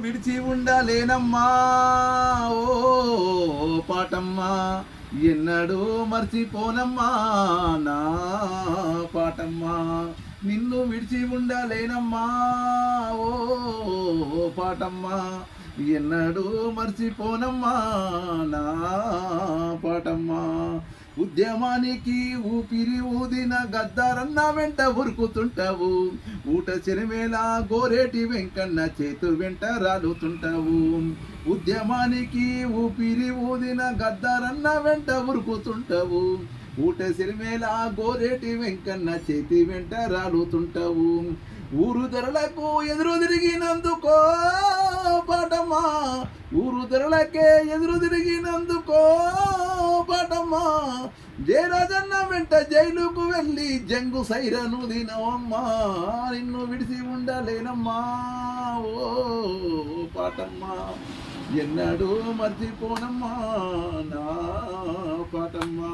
విడిచి ఉండలేనమ్మా ఓ పాటమ్మా, ఎన్నడూ మర్చిపోనమ్మా నా పాటమ్మా. నిన్ను విడిచి ఉండలేనమ్మా ఓ పాటమ్మా, ఎన్నడూ మర్చిపోనమ్మా నా పాటమ్మా. ఉద్యమానికి ఊపిరి ఊదిన గద్దారన్న వెంట ఉరుకుతుంటావు, ఊట చెరిమేళ గోరేటి వెంకన్న చేతు వెంట రాలుతుంటావు. ఉద్యమానికి ఊపిరి ఊదిన గద్దారన్న వెంట ఉరుకుతుంటావు, ఊట సిరిమేళ గోరేటి వెంకన్న చేతి వెంట రాలుతుంటావు. ఊరు ధరలకు ఎదురు తిరిగినందుకో పాటమ్మా, ఊరు ధరలకే ఎదురు తిరిగినందుకో పాటమ్మా. జయరాజన్న వెంట జైలుకు వెళ్ళి జంగు సైరను దినవమ్మా, నిన్ను విడిసి ఉండలేనమ్మా ఓ పాటమ్మా, ఎన్నడూ మర్చిపోనమ్మా నా పాటమ్మా.